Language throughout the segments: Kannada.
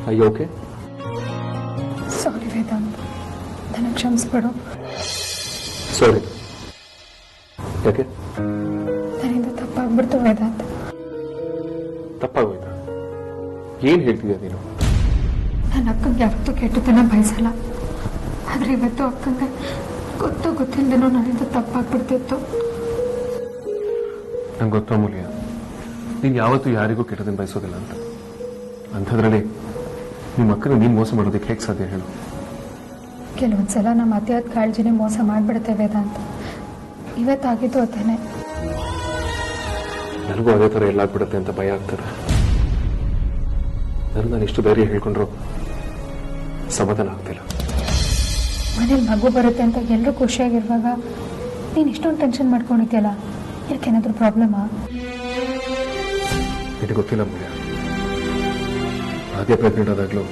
ಅಯ್ಯೋ ಓಕೆ ಸಾರಿ ವೇದಾಂತ್, ನನಗೆ ಕ್ಷಮಿಸ್ಬಿಡು. ಸಾರಿ ಯಾಕೆ? ನನ್ನಿಂದ ತಪ್ಪಾಗ್ಬಿಡ್ತು ವೇದಾಂತ್. ತಪ್ಪಾಗೋಯ್ತಾ? ಏನ್ ಹೇಳ್ತಿದ್ಯಾ ನೀನು? ನನ್ನ ಅಕ್ಕಂಗೆ ಯಾವತ್ತೂ ಕೆಟ್ಟತನ ಬಯಸಲ್ಲ, ಆದ್ರೆ ಇವತ್ತು ಅಕ್ಕಂಗೆ ಗೊತ್ತೋ ಗೊತ್ತಿಲ್ಲದೇನೋ ನನ್ನಿಂದ ತಪ್ಪಾಗ್ಬಿಡ್ತಿತ್ತು. ನಂಗೆ ಗೊತ್ತೋ ಅಮೂಲ್ಯ, ನೀನು ಯಾವತ್ತೂ ಯಾರಿಗೂ ಕೆಟ್ಟದನ್ನು ಬಯಸೋದಿಲ್ಲ ಅಂತ. ಅಂಥದ್ರಲ್ಲಿ ನಿಮ್ಮ ಅಕ್ಕನ ನೀನು ಮೋಸ ಮಾಡೋದಕ್ಕೆ ಹೇಗೆ ಸಾಧ್ಯ ಹೇಳು? ಕೆಲವೊಂದ್ಸಲ ನಮ್ಮ ಅತಿಯಾದ ಕಾಳಜಿನೇ ಮೋಸ ಮಾಡಿಬಿಡುತ್ತೆ ವೇದಾಂತ್. ಇವತ್ತಾಗಿದ್ದು ಅದೇನೆ. ನನಗೂ ಅದೇ ಥರ ಎಲ್ಲಾಗ್ಬಿಡುತ್ತೆ ಅಂತ ಭಯ ಆಗ್ತದೆ. ನಾನು ಇಷ್ಟು ಧೈರ್ಯ ಹೇಳ್ಕೊಂಡ್ರು ಸಮಾಧಾನ ಆಗ್ತಿಲ್ಲ. ಮನೇಲಿ ಮಗು ಬರುತ್ತೆ ಅಂತ ಎಲ್ಲರೂ ಖುಷಿಯಾಗಿರುವಾಗ ನೀನು ಇಷ್ಟೊಂದು ಟೆನ್ಷನ್ ಮಾಡ್ಕೊಂಡಿದ್ಯಲ್ಲ, ಯಾಕೆನಾದ್ರೂ ಪ್ರಾಬ್ಲಮಾ? ನಿನಗೆ ಗೊತ್ತಿಲ್ಲ ಅಮೂಲ್ಯ, ಆದ್ಯ ಪ್ರೆಗ್ನೆಂಟ್ ಆದಾಗಲೂ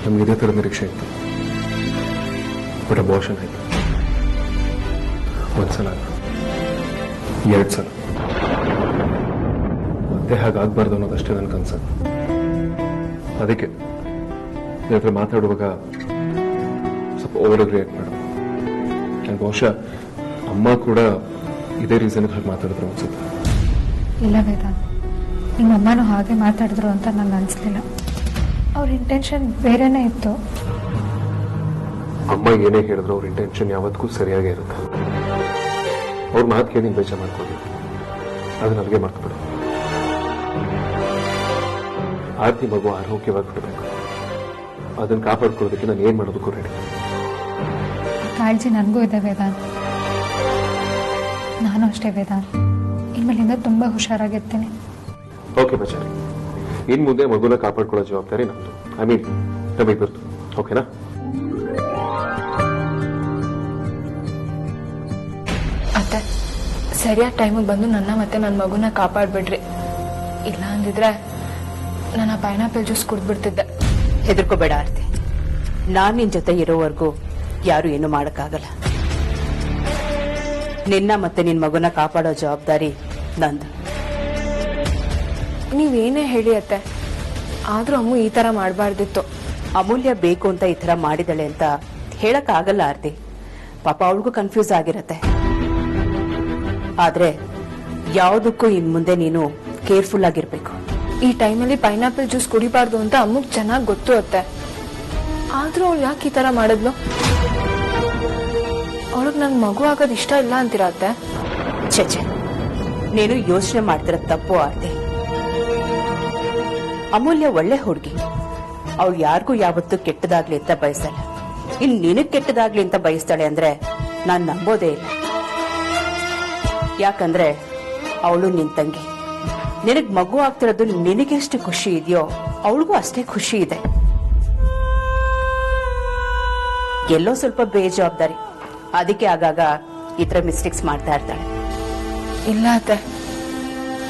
ನಮ್ಗೆ ಇದೇ ಥರ ನಿರೀಕ್ಷೆ ಇತ್ತು. ಬಟ್ ಅಬೋರ್ಷನ್ ಆಯ್ತು. ಒಂದ್ಸಲ, 2 ಸಲ. ಮತ್ತೆ ಹಾಗಾಗಬಾರ್ದು ಅನ್ನೋದಷ್ಟೇ ನನ್ನ ಕನಸು. ಅದಕ್ಕೆ ನನ್ನ ಹತ್ರ ಮಾತಾಡುವಾಗ ಸ್ವಲ್ಪ ಓವರ್ ರಿಯಾಕ್ಟ್ ಮಾಡು. ನಾನು ಬಹುಶಃ ಅಮ್ಮ ಕೂಡ ಇದೇ ರೀಸನ್ಗೆ ಹಾಗೆ ಮಾತಾಡಿದ್ರು ಅನ್ಸುತ್ತೆ. ಇಲ್ಲ ವೇದಾಂತ್, ನಿಮ್ಮ ಅಮ್ಮನೂ ಹಾಗೆ ಮಾತಾಡಿದ್ರು ಅಂತ ನನಗೆ ಅನಿಸ್ಲಿಲ್ಲ. ಅವ್ರ ಇಂಟೆನ್ಷನ್ ಬೇರೆನೇ ಇತ್ತು. ಅಮ್ಮ ಏನೇ ಹೇಳಿದ್ರು ಅವ್ರ ಇಂಟೆನ್ಷನ್ ಯಾವತ್ತಿಗೂ ಸರಿಯಾಗೇ ಇರುತ್ತೆ. ಅವ್ರ ಮಾತು ಕೇಳಿ ನೀನು ಬೇಜಾರು ಮಾಡ್ಕೋದು, ಅದನ್ನ ಅಲ್ಲಿಗೆ ಮಾಡ್ಕೊಬೇಡ. ಆರ್ತಿ ಮಗು ಆರೋಗ್ಯವಾಗಿ ಬಿಡಬೇಕು. ಅದನ್ನು ಕಾಪಾಡ್ಕೊಳ್ಳೋದಕ್ಕೆ ನಾನು ಏನ್ ಮಾಡೋದಕ್ಕೂ ರೆಡಿ. ಕಾಳಜಿ ನನಗೂ ಇದೆ ವೇದಾಂತ್. ನಾನು ಅಷ್ಟೇ ವೇದಾಂತ್, ಇನ್ಮೇಲಿಂದ ತುಂಬಾ ಹುಷಾರಾಗಿರ್ತೀನಿ. ಓಕೆ ಬಚಾರಿ, ಇನ್ ಮುಂದೆ ಮಗುನ ಕಾಪಾಡ್ಕೊಳ್ಳೋ ಜವಾಬ್ದಾರಿ ನಮ್ದು. ಐ ಮೀನ್ ನಮಗಿರ್ತು. ಓಕೆನಾ? ಅತ್ತೆ, ಸರಿಯಾದ ಟೈಮಿಗೆ ಬಂದು ನನ್ನ ಮತ್ತೆ ನನ್ನ ಮಗುನ ಕಾಪಾಡ್ಬಿಡ್ರಿ. ಇಲ್ಲ ಅಂದಿದ್ರೆ ನಾನು ಪೈನಾಪಲ್ ಜ್ಯೂಸ್ ಕುಡ್ದ್ಬಿಡ್ತಿದ್ದೆ. ಹೆದರ್ಕೋಬೇಡ ಆರ್ತಿ, ನಾನ್ ನಿನ್ ಜೊತೆ ಇರೋವರೆಗೂ ಯಾರು ಏನು ಮಾಡಕ್ಕಾಗಲ್ಲ. ನಿನ್ನ ಮತ್ತೆ ನಿನ್ ಮಗುನ ಕಾಪಾಡೋ ಜವಾಬ್ದಾರಿ ನಂದು. ನೀವೇನೇ ಹೇಳಿ ಅತ್ತೆ, ಆದ್ರೂ ಅಮ್ಮು ಈ ತರ ಮಾಡಬಾರ್ದಿತ್ತು. ಅಮೂಲ್ಯ ಬೇಕು ಅಂತ ಈ ತರ ಮಾಡಿದಳೆ ಅಂತ ಹೇಳಕ್ ಆಗಲ್ಲ ಆರ್ತಿ. ಪಾಪ ಅವಳಿಗೂ ಕನ್ಫ್ಯೂಸ್ ಆಗಿರತ್ತೆ. ಆದ್ರೆ ಯಾವುದಕ್ಕೂ ಇನ್ ಮುಂದೆ ನೀನು ಕೇರ್ಫುಲ್ ಆಗಿರ್ಬೇಕು. ಈ ಟೈಮಲ್ಲಿ ಪೈನಾಪಲ್ ಜ್ಯೂಸ್ ಕುಡಿಬಾರ್ದು ಅಂತ ಅಮ್ಮಗ್ ಚೆನ್ನಾಗಿ ಗೊತ್ತು ಅತ್ತೆ. ಆದ್ರೂ ಅವಳು ಯಾಕೆ ಈ ತರ ಮಾಡಿದ್ಲು? ಅವಳಿಗೆ ನನ್ ಮಗು ಆಗೋದು ಇಷ್ಟ ಇಲ್ಲ ಅಂತೀರ ಅತ್ತೆ? ಛೆ, ನೀನು ಯೋಚನೆ ಮಾಡ್ತಿರೋ ತಪ್ಪು ಆರ್ತಿ. ಅಮೂಲ್ಯ ಒಳ್ಳೆ ಹುಡುಗಿ, ಅವಳು ಯಾರಿಗೂ ಯಾವತ್ತೂ ಕೆಟ್ಟದಾಗ್ಲಿ ಅಂತ ಬಯಸಲ್ಲ. ಇನ್ ನಿನಗ್ ಕೆಟ್ಟದಾಗ್ಲಿ ಅಂತ ಬಯಸ್ತಾಳೆ ಅಂದ್ರೆ ನಾನ್ ನಂಬೋದೇ ಇಲ್ಲ. ಯಾಕಂದ್ರೆ ಅವಳು ನಿನ್ ತಂಗಿ. ನಿನಗ್ ಮಗು ಆಗ್ತಿರೋದು ನಿನಗೆಷ್ಟು ಖುಷಿ ಇದೆಯೋ ಅವಳಿಗೂ ಅಷ್ಟೇ ಖುಷಿ ಇದೆ. ಎಲ್ಲೋ ಸ್ವಲ್ಪ ಬೇಜವಾಬ್ದಾರಿ, ಅದಕ್ಕೆ ಆಗಾಗ ಈ ತರ ಮಿಸ್ಟೇಕ್ಸ್ ಮಾಡ್ತಾ ಇರ್ತಾಳೆ. ಇಲ್ಲ ಅತ್ತೆ,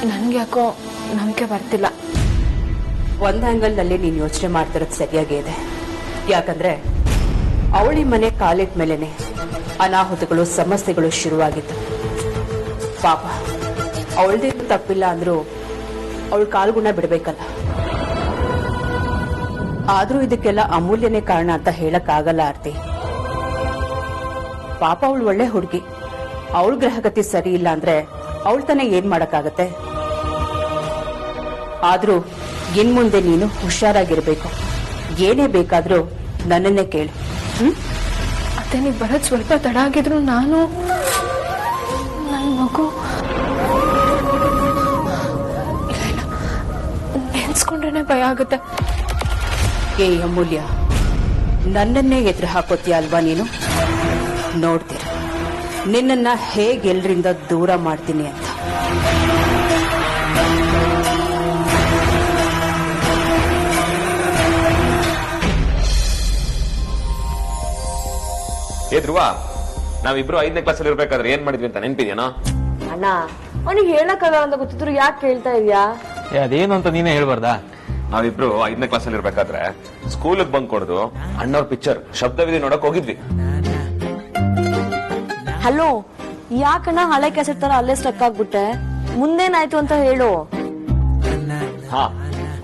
ನನ್ಗೆ ಯಾಕೋ ನಂಬಿಕೆ ಬರ್ತಿಲ್ಲ. ಒಂದ್ ಆಂಗಲ್ ನಲ್ಲಿ ನೀನ್ ಯೋಚನೆ ಮಾಡ್ತಿರೋದು ಸರಿಯಾಗೇ ಇದೆ. ಯಾಕಂದ್ರೆ ಅವಳಿ ಮನೆ ಕಾಲಿಟ್ ಮೇಲೆನೆ ಅನಾಹುತಗಳು ಸಮಸ್ಯೆಗಳು ಶುರುವಾಗಿತ್ತು. ಪಾಪ ಅವಳದೇನು ತಪ್ಪಿಲ್ಲ ಅಂದ್ರೂ ಅವಳು ಕಾಲ್ಗುಣ ಬಿಡ್ಬೇಕಲ್ಲ. ಆದ್ರೂ ಇದಕ್ಕೆಲ್ಲ ಅಮೂಲ್ಯನೇ ಕಾರಣ ಅಂತ ಹೇಳಕ್ ಆಗಲ್ಲ ಆರ್ತಿ. ಪಾಪ ಅವಳು ಒಳ್ಳೆ ಹುಡುಗಿ, ಅವಳ ಗ್ರಹಗತಿ ಸರಿ ಇಲ್ಲ ಅಂದ್ರೆ ಅವಳು ತಾನೇ ಏನ್ ಮಾಡಕ್ಕಾಗತ್ತೆ. ಆದ್ರೂ ಇನ್ ಮುಂದೆ ನೀನು ಹುಷಾರಾಗಿರ್ಬೇಕು. ಏನೇ ಬೇಕಾದ್ರೂ ನನ್ನನ್ನೇ ಕೇಳು. ಅತ್ತೆ, ನೀವು ಬರೋದ್ ಸ್ವಲ್ಪ ತಡ ಆಗಿದ್ರು ನಾನು ನನ್ನ ಮಗು ಇಲ್ಲ ನೆನ್ಸ್ಕೊಂಡ್ರೇನೆ ಭಯ ಆಗುತ್ತೆ. ಏ ಅಮೂಲ್ಯ, ನನ್ನನ್ನೇ ಎದುರು ಹಾಕೋತೀಯ ಅಲ್ವಾ ನೀನು? ನೋಡ್ತೀರ ನಿನ್ನನ್ನ ಹೇಗೆಲ್ರಿಂದ ದೂರ ಮಾಡ್ತೀನಿ ಅಂತ. ಏ ಧ್ರುವ, ನಾವಿಬ್ರು 5ನೇ ಕ್ಲಾಸಲ್ಲಿ ಇರ್ಬೇಕಾದ್ರೆ ಏನ್ ಮಾಡಿದ್ವಿ ಅಂತ ನೆನ್ಪಿದ್ಯಾನೋ? ಅಣ್ಣ, ಅವನಿಗೆ ಹೇಳಕ್ಕಾಗಲ್ಲ ಅಂತ ಗೊತ್ತಿದ್ರು ಯಾಕೆ ಕೇಳ್ತಾ ಇದ್ಯಾ? ಅದೇನು ಅಂತ ನೀನೇ ಹೇಳ್ಬಾರ್ದಾ? ನಾವಿಬ್ರು 5ನೇ ಕ್ಲಾಸಲ್ಲಿ ಇರ್ಬೇಕಾದ್ರೆ ಸ್ಕೂಲ್ ಬಂಕ್ ಕೊಡ್ದು ಅಣ್ಣವ್ರ ಪಿಕ್ಚರ್ ಶಬ್ದವಿಧಿ ನೋಡಕ್ ಹೋಗಿದ್ವಿ. ಹಲೋ, ಯಾಕಣ್ಣ ಹಳೆ ಕ್ಯಾಸೆಟ್ ತರ ಅಲ್ಲೇ ಸ್ಟಕ್ ಆಗ್ಬಿಟ್ಟೆ? ಮುಂದೇನಾಯ್ತು ಅಂತ ಹೇಳು. ಹಾ,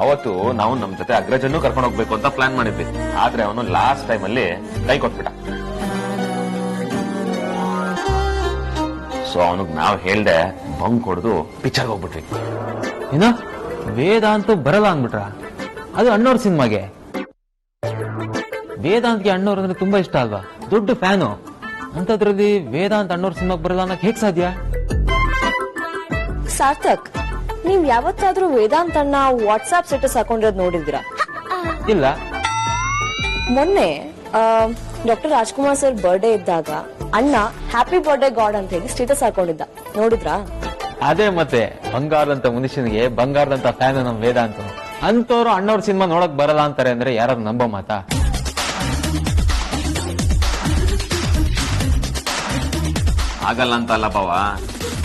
ಅವತ್ತು ನಾವು ನಮ್ ಜೊತೆ ಅಗ್ರಜನ್ನು ಕರ್ಕೊಂಡು ಹೋಗ್ಬೇಕು ಅಂತ ಪ್ಲಾನ್ ಮಾಡಿದ್ವಿ. ಆದ್ರೆ ಅವನು ಲಾಸ್ಟ್ ಟೈಮ್ ಅಲ್ಲಿ ಕೈ ಕೊಟ್ಬಿಟ್ಟ. ಸೊ ಅವನಿಗೆ ನಾವ್ ಹೇಳ್ದೆ ಬಂಕ್ ಹೊಡೆದು ಪಿಕ್ಚರ್ ಹೋಗ್ಬಿಟ್ವಿ. ಏನ ವೇದಾಂತ ಬರಲ್ಲ ಅಂದ್ಬಿಟ್ರ? ಅದು ಅಣ್ಣವ್ರ ಸಿನಿಮಾಗೆ. ವೇದಾಂತ್ಗೆ ಅಣ್ಣವ್ರ ಅಂದ್ರೆ ತುಂಬಾ ಇಷ್ಟ ಅಲ್ವಾ, ದೊಡ್ಡ ಫ್ಯಾನು. ಅಂತದ್ರಲ್ಲಿ ವೇದಾಂತ್ ಅಣ್ಣವ್ರ ಸಿನಿಮಾಗೆ ಬರಲ್ಲ ಅನ್ನಕ್ ಹೇಗ್ ಸಾಧ್ಯ? ಸಾರ್ಥಕ್, ನೀವ್ ಯಾವತ್ತಾದ್ರೂ ವೇದಾಂತ್ ಅಣ್ಣ ವಾಟ್ಸ್ಆಪ್ ಸ್ಟೇಟಸ್ ಹಾಕೊಂಡಿರೋದ್ ನೋಡಿದ್ರಾ? ಇಲ್ಲ. ಮೊನ್ನೆ ಡಾಕ್ಟರ್ ರಾಜ್ಕುಮಾರ್ ಸರ್ ಬರ್ಡೇ ಇದ್ದಾಗ ಅಣ್ಣ ಹ್ಯಾಪಿ ಬರ್ಡೇ ಗಾಡ್ ಅಂತ ಹೇಳಿ ಸ್ಟೇಟಸ್ ಹಾಕೊಂಡಿದ್ದ, ನೋಡಿದ್ರಾ? ಅದೇ ಮತ್ತೆ, ಬಂಗಾರದಂತ ಮನುಷ್ಯನಿಗೆ ಬಂಗಾರದಂತ ಫ್ಯಾನ್ ನಮ್ ವೇದಾಂತ. ಅಂತವ್ರು ಅಣ್ಣವ್ರ ಸಿನಿಮಾ ನೋಡಕ್ ಬರಲ್ಲ ಅಂತಾರೆ ಅಂದ್ರೆ ಯಾರು ನಂಬೋ ಮಾತಾ? ಆಗಲ್ಲ ಅಂತ ಅಲ್ಲ ಬಾವ,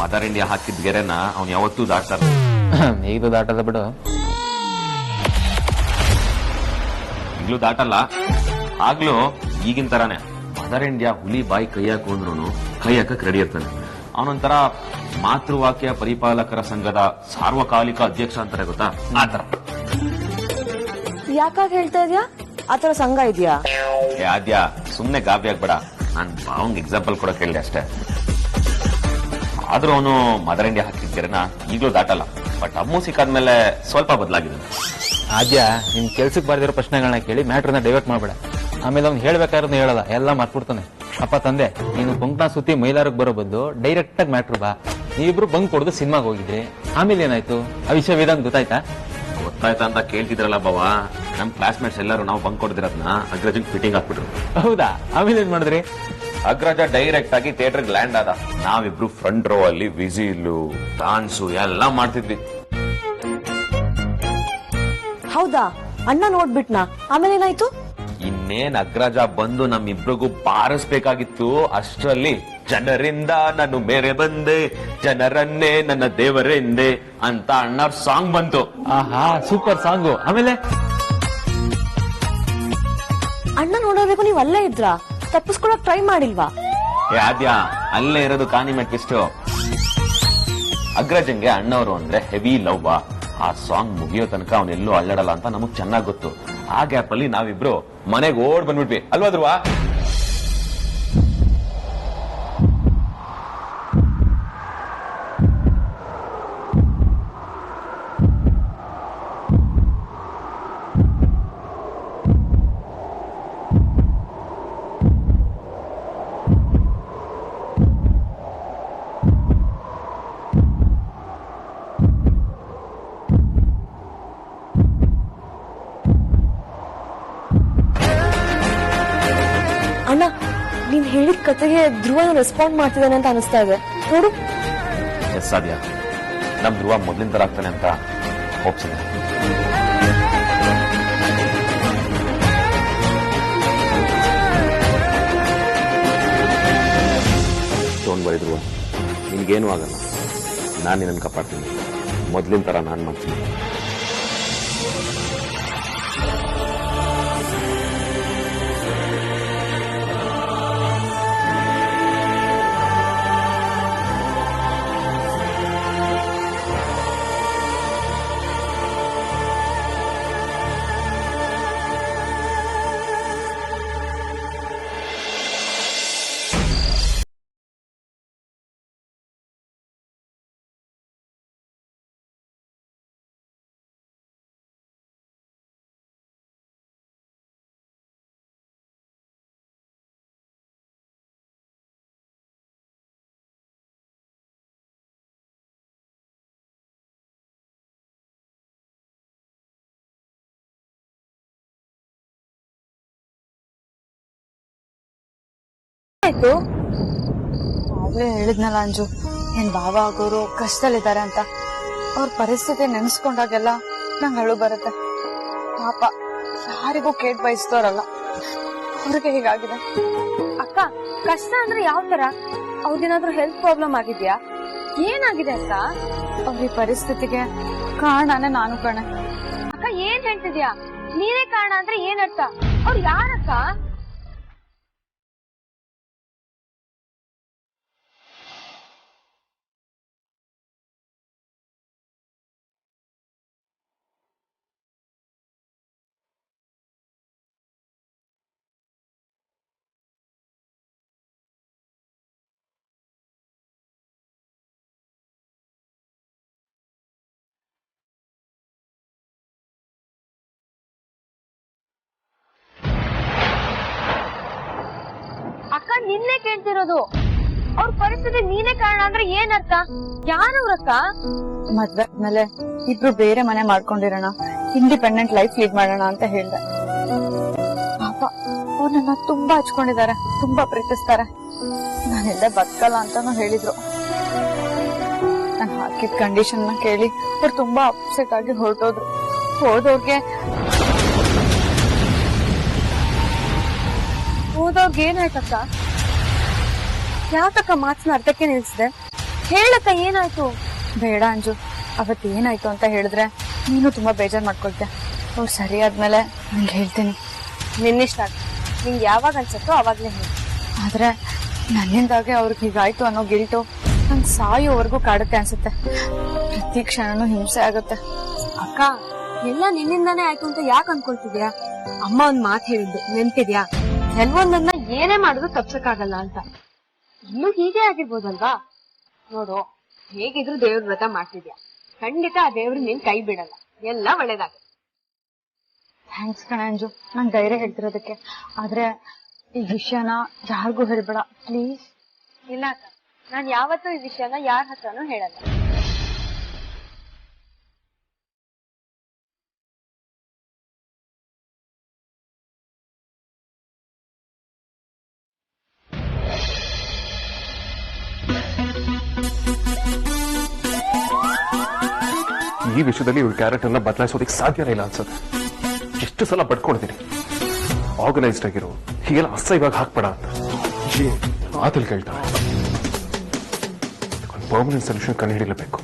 ಮದರ್ ಇಂಡಿಯಾ ಹಾಕಿದ ಗೆರೆನ ಅವ್ನು ಯಾವತ್ತೂ ದಾಟ್ತಾರೆ. ಇದು ದಾಟದ ಬಿಡು. ಈಗ್ಲೂ ದಾಟಲ್ಲ. ಆಗ್ಲೂ ಈಗಿನ ತರಾನೇ ಮದರ್ ಇಂಡಿಯಾ ಹುಲಿ ಬಾಯಿ ಕೈ ಹಾಕೊಂಡ್ರು ಕೈ ಹಾಕಕ್ ರೆಡಿ ಇರ್ತಾನೆ. ಅವನೊಂಥರ ಮಾತೃವಾಕ್ಯ ಪರಿಪಾಲಕರ ಸಂಘದ ಸಾರ್ವಕಾಲಿಕ ಅಧ್ಯಕ್ಷ ಅಂತಾರೆ, ಗೊತ್ತಾ? ಆತರ. ಯಾಕಾಗ ಹೇಳ್ತಾ ಇದ್ಯಾ? ಆತರ ಸಂಘ ಇದೆಯಾ? ಆದ್ಯ ಸುಮ್ನೆ ಗಾಬರಿ ಆಗ್ಬೇಡ, ನಾನ್ ಬಾವಂಗ್ ಎಕ್ಸಾಂಪಲ್ ಕೊಡಕ್ ಹೇಳಿದೆ ಅಷ್ಟೇ. ಆದ್ರೂ ಅವನು ಮದರ್ ಇಂಡಿಯಾ ಹಾಕಿದ್ಗೆರೆನ ಈಗ್ಲೂ ದಾಟಲ್ಲ. ಬಟ್ ಅಮ್ಮು ಸಿಕ್ಕಾದ್ಮೇಲೆ ಸ್ವಲ್ಪ ಬದಲಾಗಿದೆ. ಆದ್ಯ ನಿಮ್ ಕೆಲ್ಸಕ್ಕೆ ಬರ್ದಿರೋ ಪ್ರಶ್ನೆಗಳನ್ನ ಕೇಳಿ ಮ್ಯಾಟ್ರನ್ನ ಡೈವರ್ಟ್ ಮಾಡ್ಬೇಡ. ಆಮೇಲೆ ಅವ್ನು ಹೇಳ್ಬೇಕಾದ್ರೂ ಹೇಳಲ್ಲ, ಎಲ್ಲ ಮರ್ಬಿಡ್ತಾನೆ. ಅಪ್ಪ ತಂದೆ, ನೀನು ಕೊಂಕಣ ಸುತ್ತಿ ಮೈಲಾರಕ್ಕೆ ಬರೋ ಬದ್ದು ಡೈರೆಕ್ಟ್ ಆಗಿ ಮ್ಯಾಟ್ರ್ ಬಾ. ನೀವಿಬ್ರು ಬಂಕ್ ಕೊಡದು ಸಿನಿಮಾಗೆ ಹೋಗಿದ್ರಿ, ಆಮೇಲೆ ಏನಾಯ್ತು? ಆ ವಿಷಯ ವೇದಾಂತ್ ಗೊತ್ತಾಯ್ತಾ? ಗೊತ್ತಾಯ್ತಾ ಅಂತ ಕೇಳ್ತಿದ್ರಲ್ಲ ಬಾವ, ನಮ್ ಕ್ಲಾಸ್ಮೇಟ್ಸ್ ಎಲ್ಲರೂ ನಾವು ಬಂಕ್ ಕೊಡ್ದಿರೋದ್ನ ಅಗ್ರಜನ್ ಫಿಟ್ಟಿಂಗ್ ಹಾಕ್ಬಿಟ್ರು. ಹೌದಾ? ಆಮೇಲೆ ಏನ್ ಮಾಡಿದ್ರಿ? ಅಗ್ರಜ ಡೈರೆಕ್ಟ್ ಆಗಿ ಥಿಯೇಟರ್ ಲ್ಯಾಂಡ್ ಆದ. ನಾವಿಬ್ರು ಫ್ರಂಟ್ ರೋ ಅಲ್ಲಿ ವಿಸಿಲು ಡಾನ್ಸು ಎಲ್ಲ ಮಾಡ್ತಿದ್ವಿ. ಹೌದಾ? ಅಣ್ಣ ನೋಡ್ಬಿಟ್ನಾ? ಆಮೇಲೆ ಏನಾಯ್ತು? ಇನ್ನೇನ್ ಅಗ್ರಜ ಬಂದು ನಮ್ಮಿಬ್ರಿಗೂ ಬಾರಿಸ್ಬೇಕಾಗಿತ್ತು. ಅಷ್ಟರಲ್ಲಿ ಜನರಿಂದ ನಾನು ಬೇರೆ ಬಂದೆ, ಜನರನ್ನೇ ನನ್ನ ದೇವರೆಂದೆ ಅಂತ ಅಣ್ಣವ್ರ ಸಾಂಗ್ ಬಂತು. ಆಹಾ, ಸೂಪರ್ ಸಾಂಗು. ಆಮೇಲೆ ಅಣ್ಣ ನೋಡೋದಕ್ಕೂ ನೀವ್ ಅಲ್ಲೇ ಇದ್ರಾ? ತಪ್ಪಿಸ್ಕೊಳಕ್ ಟ್ರೈ ಮಾಡಿಲ್ವಾ? ಆದ್ಯ ಅಲ್ಲೇ ಇರೋದು ಕಾನಿಮೆಟ್ ಟ್ವಿಸ್ಟ್. ಅಗ್ರಜಂಗೆ ಅಣ್ಣವರು ಅಂದ್ರೆ ಹೆವಿ ಲವ್. ಆ ಸಾಂಗ್ ಮುಗಿಯೋ ತನಕ ಅವನೆಲ್ಲೂ ಅಳ್ಳಾಡಲ್ಲ ಅಂತ ನಮಗ್ ಚೆನ್ನಾಗ್ ಗೊತ್ತು. ಆ ಗ್ಯಾಪ್ ಅಲ್ಲಿ ನಾವಿಬ್ರು ಮನೆಗೆ ಓಡ್ ಬಂದ್ಬಿಟ್ವಿ ಅಲ್ವಾ ಧ್ರುವ? ಅಣ್ಣ, ನೀನ್ ಹೇಳಿದ ಕತೆಗೆ ಧ್ರುವನ ರೆಸ್ಪಾಂಡ್ ಮಾಡ್ತಿದ್ದಾನೆ ಅಂತ ಅನಿಸ್ತಾ ಇದೆ ನೋಡು. ಎಸ್ ಸಾಧ್ಯ, ನಮ್ ಧ್ರುವ ಮೊದ್ಲಿನ ತರ ಆಗ್ತಾನೆ ಅಂತ ಹೋಪ್ಸಿದೆ. ಡೋಂಟ್ ವರಿ ಧ್ರುವ, ನಿನ್ಗೇನು ಆಗಲ್ಲ. ನಾನು ನಿನ್ನನ್ನು ಕಾಪಾಡ್ತೀನಿ. ಮೊದ್ಲಿನ ತರ ನಾನು ಮಾಡ್ತೀನಿ. ಆಯ್ತು. ಅವೇ ಹೇಳಿದ್ನಲ್ಲ ಅಂಜು, ಏನ್ ಭಾವ ಆಗೋರು ಕಷ್ಟದಲ್ಲಿದ್ದಾರೆ ಅಂತ. ಅವ್ರ ಪರಿಸ್ಥಿತಿ ನೆನೆಸ್ಕೊಂಡಾಗೆಲ್ಲ ನಂಗೆ ಅಳು ಬರುತ್ತೆ. ಪಾಪ ಯಾರಿಗೂ ಕೇಟ್ ಬಯಸ್ತೋರಲ್ಲ, ಅವ್ರಿಗೆ ಹೀಗಾಗಿದೆ. ಅಕ್ಕ, ಕಷ್ಟ ಅಂದ್ರೆ ಯಾವ ತರ? ಅವ್ರಿಗೇನಾದ್ರೂ ಹೆಲ್ತ್ ಪ್ರಾಬ್ಲಮ್ ಆಗಿದ್ಯಾ? ಏನಾಗಿದೆ ಅಕ್ಕ? ಅವ್ರ ಈ ಪರಿಸ್ಥಿತಿಗೆ ಕಾರಣನೇ ನಾನು ಕಣೆ. ಅಕ್ಕ, ಏನ್ ಹೇಳ್ತಿದ್ಯಾ? ನೀನೇ ಕಾರಣ ಅಂದ್ರೆ ಏನರ್ಥ? ಅವ್ರು ಯಾರಕ್ಕ? ನಾನ್ ನಿನ್ನೆ ಕೇಳ್ತಿರೋದು. ಅವ್ರ ಪರಿಸ್ಥಿತಿ ನೀನೇ ಕಾರಣ ಅಂದ್ರೆ ಏನರ್ಥ? ಯಾರವ್ರಕ್ಕ? ಮದ್ವೆ ಆದ್ಮೇಲೆ ಇಬ್ರು ಬೇರೆ ಮನೆ ಮಾಡ್ಕೊಂಡಿರೋಣ, ಇಂಡಿಪೆಂಡೆಂಟ್ ಲೈಫ್ ಲೀಡ್ ಮಾಡೋಣ ಅಂತ ಹೇಳ್ದೆ. ಪಾಪ ಅವ್ರು ನನ್ನ ತುಂಬಾ ಹಚ್ಕೊಂಡಿದ್ದಾರೆ, ತುಂಬಾ ಪ್ರೀತಿಸ್ತಾರೆ. ನಾನಿಲ್ಲೇ ಬದುಕಲ್ಲ ಅಂತಾನು ಹೇಳಿದ್ರು. ನಾನು ಹಾಕಿದ ಕಂಡೀಷನ್ ನ ಕೇಳಿ ಅವ್ರು ತುಂಬಾ ಅಪ್ಸೆಟ್ ಆಗಿ ಹೊರಟೋದ್ರು. ಹೋದವ್ರಿಗೆ ಏನಾಯ್ತಕ್ಕ? ಯಾಕಕ್ಕ ಮಾತನ್ನ ಅರ್ಧಕ್ಕೆ ನಿಲ್ಸಿದೆ? ಹೇಳಕ್ಕ ಏನಾಯ್ತು? ಬೇಡ ಅಂಜು, ಅವತ್ತು ಏನಾಯ್ತು ಅಂತ ಹೇಳಿದ್ರೆ ನೀನು ತುಂಬಾ ಬೇಜಾರ್ ಮಾಡ್ಕೊಳ್ತೆ. ಅವ್ರು ಸರಿ ಆದ್ಮೇಲೆ ನಂಗೆ ಹೇಳ್ತೀನಿ. ನಿನ್ನಿಷ್ಟ, ನಿಂಗೆ ಯಾವಾಗ ಅನ್ಸತ್ತೋ ಅವಾಗ್ಲೇ ಹೇಳಿ. ಆದ್ರೆ ನನ್ನಿಂದಾಗೆ ಅವ್ರಿಗೆ ಹೀಗಾಯ್ತು ಅನ್ನೋ ಗಿಲ್ಟು ನಂಗೆ ಸಾಯೋವರೆಗೂ ಕಾಡುತ್ತೆ ಅನ್ಸುತ್ತೆ. ಪ್ರತಿ ಕ್ಷಣನೂ ಹಿಂಸೆ ಆಗುತ್ತೆ. ಅಕ್ಕ, ಎಲ್ಲ ನಿನ್ನಿಂದಾನೇ ಆಯ್ತು ಅಂತ ಯಾಕೆ ಅನ್ಕೊಳ್ತಿದ್ಯಾ? ಅಮ್ಮ ಒಂದ್ ಮಾತು ಹೇಳಿದ್ದು ನೆನ್ಪಿದ್ಯಾ? ಕೆಲವೊಂದನ್ನ ಏನೇ ಮಾಡಿದ್ರು ತಪ್ಸಕ್ಕಾಗಲ್ಲ ಅಂತ. ಇನ್ನು ಹೀಗೆ ಆಗಿರ್ಬೋದಲ್ವಾ? ನೋಡು, ಹೇಗಿದ್ರು ದೇವ್ರ ವ್ರತ ಮಾಡ್ತಿದ್ಯಾ, ಖಂಡಿತ ಆ ದೇವ್ರು ನಿನ್ ಕೈ ಬಿಡಲ್ಲ, ಎಲ್ಲ ಒಳ್ಳೇದಾಗುತ್ತೆ. ಥ್ಯಾಂಕ್ಸ್ ಕಣ ಅಂಜು, ನಂಗೆ ಧೈರ್ಯ ಹೇಳ್ತಿರೋದಕ್ಕೆ. ಆದ್ರೆ ಈ ವಿಷಯನ ಯಾರಿಗೂ ಹೇಳ್ಬೇಡ ಪ್ಲೀಸ್. ಇಲ್ಲ ಅಕ್ಕ, ನಾನ್ ಯಾವತ್ತೂ ಈ ವಿಷಯನ ಯಾರ ಹತ್ರನೂ ಹೇಳಲ್ಲ. ಈ ವಿಷಯದಲ್ಲಿ ಇವ್ರ ಕ್ಯಾರೆಕ್ಟರ್ನ ಬದಲಾಯಿಸೋದಕ್ಕೆ ಸಾಧ್ಯನೇ ಇಲ್ಲ ಅನ್ಸುತ್ತೆ. ಎಷ್ಟು ಸಲ ಪಡ್ಕೊಂಡಿದ್ದೀನಿ, ಆರ್ಗನೈಸ್ಡ್ ಆಗಿರೋ, ಹೀಗೆಲ್ಲ ಅಸಹ್ಯವಾಗಿ ಹಾಕ್ಬೇಡ ಅಂತ. ಆತಲ್ಲಿ ಕೇಳ್ತಾಳೆ, ಒಂದು ಪರ್ಮನೆಂಟ್ ಸೊಲ್ಯೂಷನ್ ಕಂಡು ಹಿಡಿಯಲೇಬೇಕು.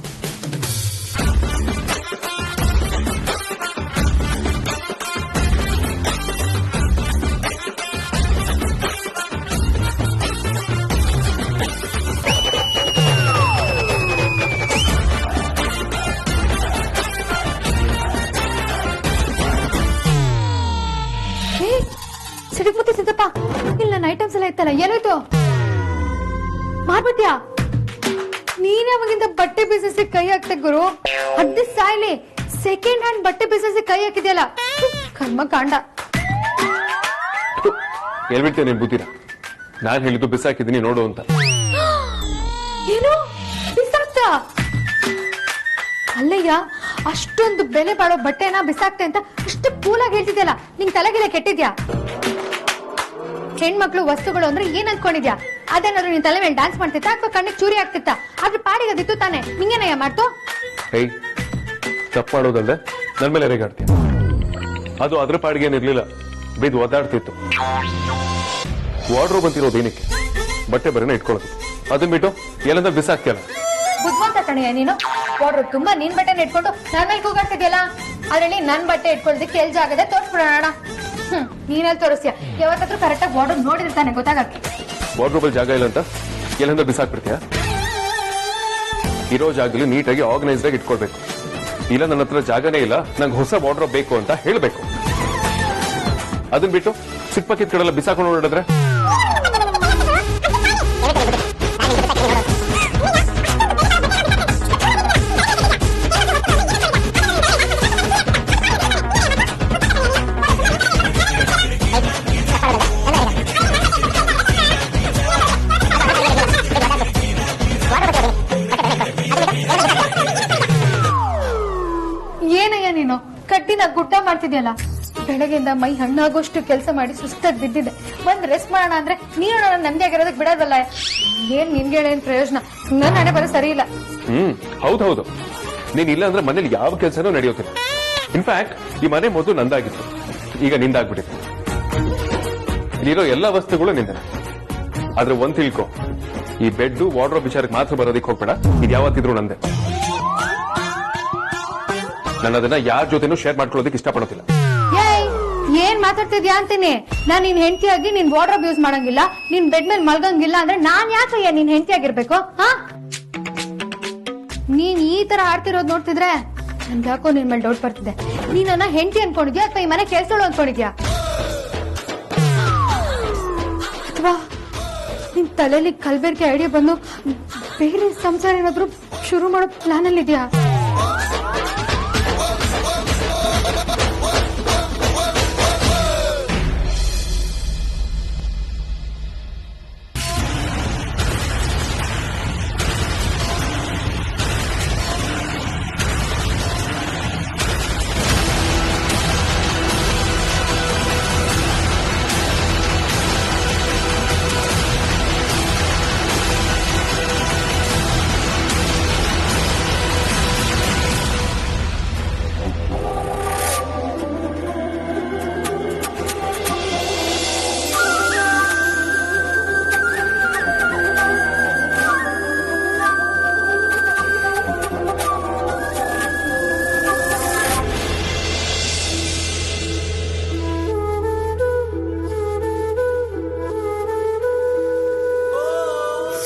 ಸಿಡಿಪುತ್ತಿ ಸಿದ್ದಪ್ಪ, ಇಲ್ಲ ನನ್ನ ಐಟಮ್ಸ್ ಎಲ್ಲ ಇತ್ತಲ್ಲ, ಏನಾಯ್ತು? ಮಾಡ್ಬಿಟ್ಯಾ? ನೀನ್ ಯಾವಾಗಿಂದ ಬಟ್ಟೆ ಬಿಸಿಸಿ ಕೈ ಹಾಕ್ತೆ ಗುರು? ಅದ್ದಿ ಸಾಯ್ಲಿ, ಸೆಕೆಂಡ್ ಹ್ಯಾಂಡ್ ಬಟ್ಟೆ ಬಿಸಿಸಿ ಕೈ ಹಾಕಿದ್ಯಲ್ಲ, ಕರ್ಮ ಕಾಂಡ. ಹೇಳ್ಬಿಡ್ತೇನೆ ನೀನ್ ಬುದ್ಧಿರ. ನಾನ್ ಹೇಳಿದ್ದು ಬಿಸಾಕಿದ್ದೀನಿ ನೋಡು ಅಂತ. ಏನು ಬಿಸಾಕ್ತ? ಅಲ್ಲಯ್ಯ, ಅಷ್ಟೊಂದು ಬೆಲೆ ಬಾಳೋ ಬಟ್ಟೆನ ಬಿಸಾಕ್ತೆ ಅಂತ ಅಷ್ಟು ಕೂಲಾಗಿ ಹೇಳ್ತಿದ್ಯಲ್ಲ, ನಿಂಗ್ ತಲೆಗೆಲ್ಲ ಕೆಟ್ಟಿದ್ಯಾ? ಹೆಣ್ಮಕ್ಳು ವಸ್ತುಗಳು ಅಂದ್ರೆ ಏನ್ ಅನ್ಕೊಂಡಿದ್ಯಾ? ಅದೇನಾದ್ರು ನಿನ್ ತಲೆ ಮೇಲೆ ಡ್ಯಾನ್ಸ್ ಮಾಡ್ತಿತ್ತ ಅಥವಾ ಕಣ್ಣಿಗೆ ಚೂರಿ ಆಗ್ತಿತ್ತ? ಅದ್ರ ಪಾಡಿಗೆ ಅದಿತ್ತು ತಾನೆ, ನಿಂಗೇನಯ್ಯ ಮಾಡ್ತು? ಹೇಯ್, ತಪ್ಪು ಮಾಡೋದಲ್ದೆ ನನ್ ಮೇಲೆ ರೇಗಾಡ್ತೀಯ. ಅದು ಅದ್ರ ಪಾಡಿಗೆ ಏನಿರ್ಲಿಲ್ಲ, ಬಿದ್ದು ಒದ್ದಾಡ್ತಿತ್ತು. ವಾರ್ಡ್ರೋಬ್ ಅಂತಿರೋದು ಏನಕ್ಕೆ? ಬಟ್ಟೆ ಬರೆನ ಇಟ್ಕೊಳ್ಳೋದು. ಅದನ್ ಬಿಟ್ಟು ಎಲ್ಲಂದ್ರೆ ಬಿಸಾಕ್ತಿಯಲ್ಲ. ಬುದ್ಧಿವಂತ ಕಣಯ್ಯ ನೀನು. ವಾರ್ಡ್ರೋಬ್ ತುಂಬಾ ನಿನ್ ಬಟ್ಟೆನ ಇಟ್ಕೊಂಡು ನನ್ ಮೇಲೆ ಕೂಗಾಡ್ತಿದ್ಯಲ್ಲ, ಅದ್ರಲ್ಲಿ ನನ್ ಬಟ್ಟೆ ಇಟ್ಕೊಳ್ಳೋದಕ್ಕೆ ಎಲ್ ಜಾಗದೆ ತೋರ್ಸ್ಬಿಡೋಣ. ನೀನಲ್ಲಿ ತೋರಿಸ್ತೀಯ? ಯಾವತ್ತಾದ್ರೂ ಕರೆಕ್ಟ್ ಆಗಿ ವಾರ್ಡ್ರೋಬ್ ನೋಡಿರ್ತಾನೆ ಗೊತ್ತಾಗಕ್ಕೆ. ವಾರ್ಡ್ರೋಬಲ್ ಜಾಗ ಇಲ್ಲ ಅಂತ ಎಲ್ಲಂದ್ರೆ ಬಿಸಾಕ್ಬಿಡ್ತೀಯ? ಇರೋ ಜಾಗದಲ್ಲಿ ನೀಟಾಗಿ ಆರ್ಗನೈಸ್ಡ್ ಆಗಿ ಇಟ್ಕೊಳ್ಬೇಕು. ಇಲ್ಲ ನನ್ನ ಹತ್ರ ಜಾಗನೇ ಇಲ್ಲ, ನಂಗೆ ಹೊಸ ವಾರ್ಡ್ರೋಬ್ ಬೇಕು ಅಂತ ಹೇಳ್ಬೇಕು. ಅದನ್ ಬಿಟ್ಟು ಸಿಕ್ಪಕ್ಕಿದ ಕಡೆಲ್ಲ ಬಿಸಾಕೊಂಡು ಓಡಾಡಿದ್ರೆ ಏನಯ್ಯ ನೀನು ಕಟ್ಟಿನ ಗುಡ್ಡ ಮಾಡ್ತಿದ್ಯಲ್ಲ? ಬೆಳಗ್ಗೆಯಿಂದ ಮೈ ಹಣ್ಣಾಗೋಷ್ಟು ಕೆಲಸ ಮಾಡಿ ಸುಸ್ತಾಗಿ ಬಿದ್ದಿದೆ. ಬಂದ್ ರೆಸ್ಟ್ ಮಾಡೋಣ ಅಂದ್ರೆ ನೀನು ನನ್ನ ನೆಮ್ಮದಿ ಆಗಿರೋದಕ್ಕೆ ಬಿಡೋದಲ್ಲ. ಏನ್ ನಿನ್ಗೆ ಏನ್ ಪ್ರಯೋಜನ? ನನ್ನ ಹಣೆ ಬರೋ ಸರಿ ಇಲ್ಲ. ಹೌದೌದು, ನೀನ್ ಇಲ್ಲ ಅಂದ್ರೆ ಮನೇಲಿ ಯಾವ ಕೆಲಸನೂ ನಡೆಯೋತಿಲ್ಲ. ಇನ್ಫ್ಯಾಕ್ಟ್ ಈ ಮನೆ ಮೊದಲು ನಂದಾಗಿತ್ತು, ಈಗ ನಿಂದಾಗ್ಬಿಟ್ಟಿದೆ. ಇಲ್ಲಿರೋ ಎಲ್ಲಾ ವಸ್ತುಗಳು ನಿಂದ. ಆದ್ರೆ ಒಂದ್ ತಿಳ್ಕೊ, ಈ ಬೆಡ್ ವಾರ್ಡ್ರೋಬ್ ವಿಚಾರಕ್ಕೆ ಮಾತ್ರ ಬರೋದಕ್ಕೆ ಹೋಗ್ಬೇಡ. ಇದು ಯಾವತ್ತಿದ್ರು ನಂದೆ. ನಾನು ಅದನ್ನ ಯಾರ ಜೊತೆನೂ ಶೇರ್ ಮಾಡ್ಕೊಳ್ಳೋದಕ್ಕೆ ಇಷ್ಟಪಡೋದಿಲ್ಲ. ಏನ್ ಮಾತಾಡ್ತಿದ್ಯಾ ಅಂತೀನಿ? ನಾನ್ ನಿನ್ ಹೆಂಡತಿಯಾಗಿ ನಿನ್ ವಾರ್ಡ್ರೋಬ್ ಯೂಸ್ ಮಾಡಂಗಿಲ್ಲ, ನಿನ್ ಬೆಡ್ ಮೇಲೆ ಮಲ್ಗಂಗಿಲ್ಲ ಅಂದ್ರೆ ನಾನ್ ಯಾಕಯ್ಯ ನಿನ್ ಹೆಂಡತಿ ಆಗಿರ್ಬೇಕು? ನೀನ್ ಈ ತರ ಆಡ್ತಿರೋದ್ ನೋಡ್ತಿದ್ರೆ ನನ್ಗೆ ಯಾಕೋ ನಿನ್ ಮೇಲೆ ಡೌಟ್ ಬರ್ತಿದೆ. ನೀನ್ ನನ್ನ ಹೆಂಡತಿ ಅನ್ಕೊಂಡಿದ್ಯಾ ಅಥವಾ ಈ ಮನೆ ಕೆಲ್ಸಗಳು ಅನ್ಕೊಂಡಿದ್ಯಾ? ಅಥವಾ ನಿನ್ ತಲೆಯಲ್ಲಿ ಕಲ್ಬೇರ್ಗೆ ಐಡಿಯಾ ಬಂದು ಬೇರೆ ಸಂಸಾರ ಏನಾದ್ರು ಶುರು ಮಾಡೋ ಪ್ಲಾನ್ ಅಲ್ಲಿ ಇದೆಯಾ?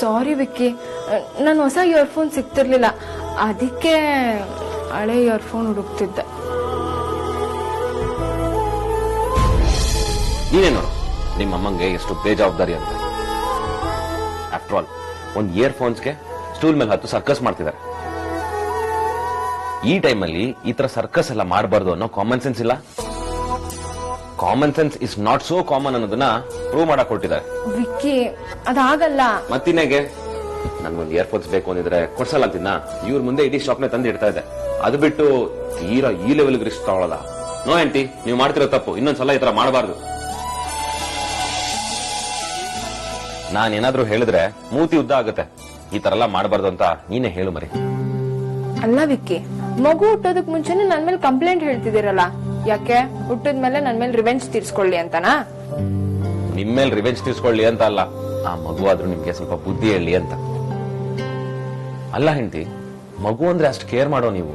ಸಾರಿ ವಿಕ್ಕಿ, ನಾನು ಹೊಸ ಇಯರ್ಫೋನ್ ಸಿಗ್ತಿರ್ಲಿಲ್ಲ, ಅದಕ್ಕೆ ಹಳೆ ಇಯರ್ಫೋನ್ ಹುಡುಕ್ತಿದ್ದೆ. ನೀನೇನು ನಿಮ್ಮ ಅಮ್ಮಂಗೆ ಎಷ್ಟು ಬೇಜವಾಬ್ದಾರಿ ಅಂತ. ಆಫ್ಟರ್ ಆಲ್ ಒಂದು ಇಯರ್ಫೋನ್ಸ್ಗೆ ಸ್ಟೂಲ್ ಮೇಲೆ ಹತ್ತು ಸರ್ಕಸ್ ಮಾಡ್ತಿದ್ದಾರೆ. ಈ ಟೈಮಲ್ಲಿ ಈ ತರ ಸರ್ಕಸ್ ಎಲ್ಲ ಮಾಡಬಾರ್ದು ಅನ್ನೋ ಕಾಮನ್ ಸೆನ್ಸ್ ಇಲ್ಲ. Common sense is not so common ಅನ್ನೋದನ್ನ ಪ್ರೂವ್ ಮಾಡಕ್ ಕೊಟ್ಟಿದ್ದಾರೆ. ವಿಕ್ಕಿ, ಅದಾಗಲ್ಲ. ಮತ್ತಿನ್ನೆಗೆ ನನ್ಗೊಂದು ಇಯರ್ಫೋನ್ಸ್ ಬೇಕು ಅಂದಿದ್ರೆ ಕೊಡ್ಸಲ್ಲ ಅಂತಿನ. ಇವ್ರ ಮುಂದೆ ಇಡೀ ಶಾಪ್ನೇ ತಂದು ಇಡ್ತಾ ಇದೆ. ಅದು ಬಿಟ್ಟು ತೀರಾ ಈ ಲೆವೆಲ್ಗೆ ರಿಸ್ಕ್ ತಗೊಳ್ಳಲ್ಲ. ನೋ ಆಂಟಿ, ನೀವು ಮಾಡ್ತಿರೋ ತಪ್ಪು. ಇನ್ನೊಂದ್ಸಲ ಈ ತರ ಮಾಡಬಾರ್ದು. ನಾನೇನಾದ್ರೂ ಹೇಳಿದ್ರೆ ಮೂತಿ ಉದ್ದ ಆಗುತ್ತೆ. ಈ ತರ ಎಲ್ಲ ಮಾಡಬಾರ್ದು ಅಂತ ನೀನೇ ಹೇಳು ಮರಿ. ಅಲ್ಲ ವಿಕ್ಕಿ, ಮಗು ಹುಟ್ಟೋದಕ್ ಮುಂಚೆನೆ ನನ್ ಮೇಲೆ ಕಂಪ್ಲೇಂಟ್ ಹೇಳ್ತಿದ್ದೀರಲ್ಲ, ಯಾಕೆ? ಹುಟ್ಟಿದ್ಮೇಲೆ ನನ್ ಮೇಲೆ ರಿವೆಂಜ್ ತೀರ್ಸ್ಕೊಳ್ಳಿ ಅಂತನಾ? ನಿಮ್ಮೇಲೆ ರಿವೆಂಜ್ ತೀರ್ಸ್ಕೊಳ್ಳಿ ಅಂತ ಅಲ್ಲ, ಆ ಮಗು ಆದ್ರೂ ನಿಮ್ಗೆ ಸ್ವಲ್ಪ ಬುದ್ಧಿ ಹೇಳಿ ಅಂತ. ಅಲ್ಲ ಹೆಂಡತಿ, ಮಗು ಅಂದ್ರೆ ಅಷ್ಟು ಕೇರ್ ಮಾಡೋ ನೀವು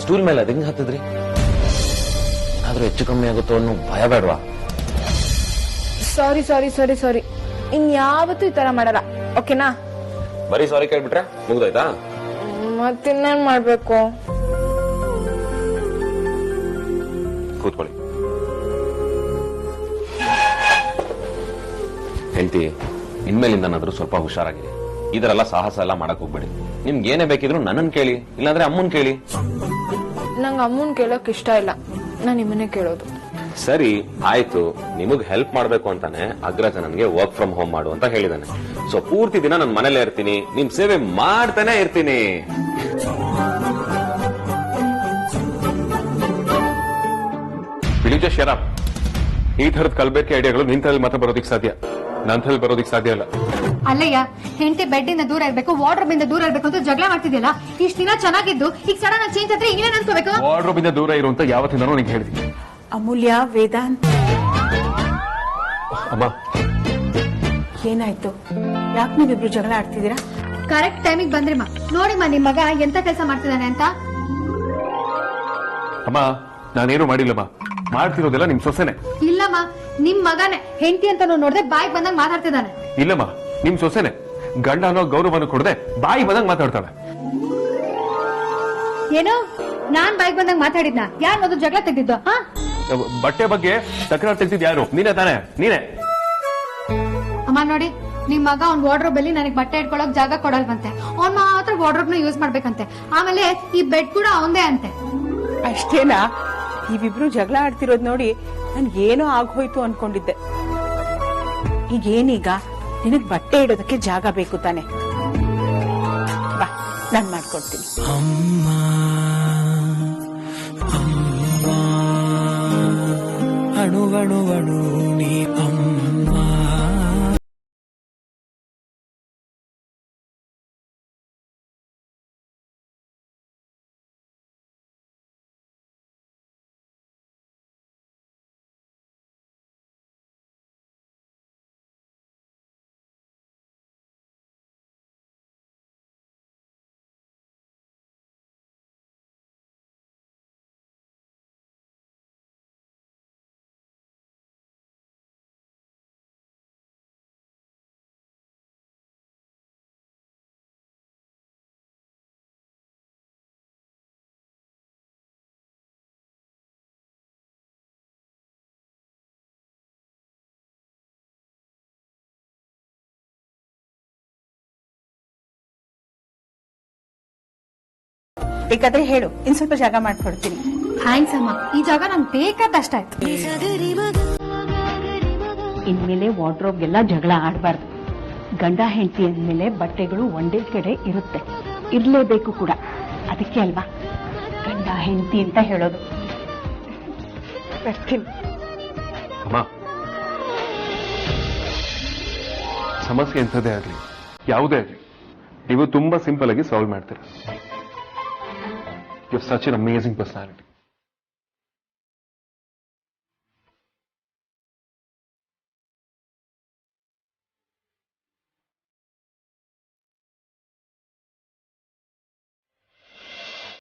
ಸ್ಟೂಲ್ ಮೇಲೆ ಅದ್ ಹೆಂಗ್ ಹತ್ತಿದ್ರಿ? ಏನಾದ್ರೂ ಹೆಚ್ಚು ಕಮ್ಮಿ ಆಗುತ್ತೋ ಅನ್ನೋ ಭಯ ಬೇಡವಾ? ಸಾರಿ ಸಾರಿ ಸಾರಿ ಸಾರಿ, ಇನ್ಯಾವತ್ತೂ ಈ ತರ ಮಾಡಲ್ಲ, ಓಕೆನಾ? ಬರೀ ಸಾರಿ ಕೇಳ್ಬಿಟ್ರೆ ಮುಗ್ದಾಯ್ತಾ? ಮತ್ತಿನ್ನೇನ್ ಮಾಡ್ಬೇಕು? ಕೂತ್ಕೊಳ್ಳಿ. ಹೆಂಡತಿ, ಇನ್ಮೇಲಿಂದನಾದ್ರೂ ಸ್ವಲ್ಪ ಹುಷಾರಾಗಿದೆ. ಇದರೆಲ್ಲ ಸಾಹಸ ಎಲ್ಲ ಮಾಡಕ್ ಹೋಗ್ಬೇಡಿ. ನಿಮ್ಗೆ ಏನೇ ಬೇಕಿದ್ರು ನನ್ನನ್ ಕೇಳಿ, ಇಲ್ಲಾಂದ್ರೆ ಅಮ್ಮನ್ ಕೇಳಿ. ನಂಗೆ ಅಮ್ಮನ್ ಕೇಳಕ್ ಇಷ್ಟ ಇಲ್ಲ, ನಾನ್ ನಿಮ್ಮನ್ನೇ ಕೇಳೋದು. ಸರಿ ಆಯ್ತು, ನಿಮಗ್ ಹೆಲ್ಪ್ ಮಾಡ್ಬೇಕು ಅಂತಾನೆ ಅಗ್ರಜ ನನ್ಗೆ ವರ್ಕ್ ಫ್ರಮ್ ಹೋಮ್ ಮಾಡು ಅಂತ ಹೇಳಿದಾನೆ. ಸೊ ಪೂರ್ತಿ ದಿನ ನಾನು ಮನೇಲೇ ಇರ್ತೀನಿ, ನಿಮ್ ಸೇವೆ ಮಾಡ್ತಾನೆ ಇರ್ತೀನಿ. ಬಿಳಿಜ ಶರಾಬ್, ಈ ತರದ ಕಲ್ಬೇಕೆ ಐಡಿಯಾಗಳು ನಿಂತಲ್ಲಿ ಮಾತ್ರ ಬರೋದಿಕ್ ಸಾಧ್ಯ, ನಂತಲ್ಲಿ ಬರೋದಿಕ್ ಸಾಧ್ಯ ಇಲ್ಲ. ಅಲ್ಲಯ್ಯ, ಹೆಂಡತಿ ಬೆಡ್ ಇಂದ ದೂರ ಇರ್ಬೇಕು, ವಾರ್ಡ್ರೋಬ್ ಇಂದ ದೂರ ಇರ್ಬೇಕು ಅಂತ ಜಗಳ ಮಾಡ್ತಿದ್ಯಲ್ಲ. ಇಷ್ಟ ದಿನ ಚೆನ್ನಾಗಿದ್ದು ಈಗ ಸಡನ್ ಆಗಿ ಚೇಂಜ್ ಆದ್ರೆ ಇನ್ನೇನ್ ಅನ್ಕೋಬೇಕು? ವಾರ್ಡ್ರೋಬ್ ಇಂದ ದೂರ ಇರುವಂತ ಯಾವತ್ತಿಂದನೂ ನಿಂಗೆ ಹೇಳ್ತೀನಿ. ಅಮೂಲ್ಯ, ವೇದಾಂತ್, ಅಮ್ಮ ಏನಾಯ್ತು? ಯಾಕೆ ನೀವಿಬ್ರು ಜಗಳ ಆಡ್ತಿದ್ದೀರಾ? ಕರೆಕ್ಟ್ ಟೈಮಿಗೆ ಬಂದ್ರಿಮ್ಮ. ನೋಡಿಮ್ಮ ನಿಮ್ ಮಗ ಎಂತ ಕೆಲಸ ಮಾಡ್ತಿದ್ದಾನೆ ಅಂತ. ಅಮ್ಮ, ನಾನೇನು ಮಾಡಿಲ್ಲಮ್ಮ, ಮಾಡ್ತಿರೋದೆಲ್ಲ ನಿಮ್ ಸೊಸೆನೆ. ಇಲ್ಲಮ್ಮ, ನಿಮ್ ಮಗನೇ ಹೆಂಡತಿ ಅಂತ ನೋಡ್ದೆ ಬಾಯಿಗೆ ಬಂದಾಗ ಮಾತಾಡ್ತಿದ್ದಾನೆ. ಇಲ್ಲಮ್ಮ, ನಿಮ್ ಸೊಸೆನೆ. ಗಂಡ ಅನ್ನೋ ಗೌರವವನ್ನು ಕೊಡದೆ ಬಾಯಿ ಬಂದಾಗ ಮಾತಾಡ್ತಾಳೆ. ಏನು ನಾನ್ ಬಾಯಿಗೆ ಬಂದಾಗ ಮಾತಾಡಿದ್ನ? ಯಾರು ಅದು ಜಗಳ ತೆಗ್ದಿದ್ದು? ಬಟ್ಟೆ ಬಗ್ಗೆ ತಕರಾರು ತೆಗ್ದಿದ್ ಯಾರು? ನೀನೇ ತಾನೆ? ನೀನೇ. ಅಮ್ಮ ನೋಡಿ, ನಿಮ್ ಮಗ ಅವ್ನ್ ವಾರ್ಡ್ರೋಬ್ ಅಲ್ಲಿ ನನಗೆ ಬಟ್ಟೆ ಇಟ್ಕೊಳಕ್ ಜಾಗ ಕೊಡಲ್ವಂತೆ. ಅವ್ನ್ ಮಾತ್ರ ವಾರ್ಡ್ರೋಬ್ ನ ಯೂಸ್ ಮಾಡ್ಬೇಕಂತೆ. ಆಮೇಲೆ ಈ ಬೆಡ್ ಕೂಡ ಅವಂದೇ ಅಂತೆ. ಅಷ್ಟೇನಾ? ನೀವಿಬ್ರು ಜಗಳ ಆಡ್ತಿರೋದ್ ನೋಡಿ ನನ್ಗೇನೋ ಆಗೋಯ್ತು ಅನ್ಕೊಂಡಿದ್ದೆ. ಈಗೇನೀಗ? ನಿನಗ್ ಬಟ್ಟೆ ಇಡೋದಕ್ಕೆ ಜಾಗ ಬೇಕು ತಾನೆ? ಬಾ, ನಾನ್ ಮಾಡ್ಕೊಡ್ತೀನಿ. ಅಣುವಣುವಣು ನೀ ಅಮ್ಮ. ಬೇಕಾದ್ರೆ ಹೇಳು, ಇನ್ ಸ್ವಲ್ಪ ಜಾಗ ಮಾಡ್ಕೊಡ್ತೀನಿ. ಥ್ಯಾಂಕ್ಸ್ ಅಮ್ಮ, ಈ ಜಾಗ ನಂಗೆ ಬೇಕಾದಷ್ಟಾಯ್ತು. ಇನ್ಮೇಲೆ ವಾರ್ಡ್ರೋಬ್ಗೆಲ್ಲ ಜಗಳ ಆಡಬಾರ್ದು. ಗಂಡ ಹೆಂಡತಿ ಅಂದ್ಮೇಲೆ ಬಟ್ಟೆಗಳು ಒಂದೇ ಕಡೆ ಇರುತ್ತೆ, ಇರ್ಲೇಬೇಕು ಕೂಡ. ಅದಕ್ಕೆ ಅಲ್ವಾ ಗಂಡ ಹೆಂಡತಿ ಅಂತ ಹೇಳೋದು. ಅಮ್ಮ, ಸಮಸ್ಯೆ ಎಂಥದೇ ಆಗ್ಲಿ, ಯಾವುದೇ ಆಗ್ಲಿ, ನೀವು ತುಂಬಾ ಸಿಂಪಲ್ ಆಗಿ ಸಾಲ್ವ್ ಮಾಡ್ತೀರಾ. You are such an amazing personality.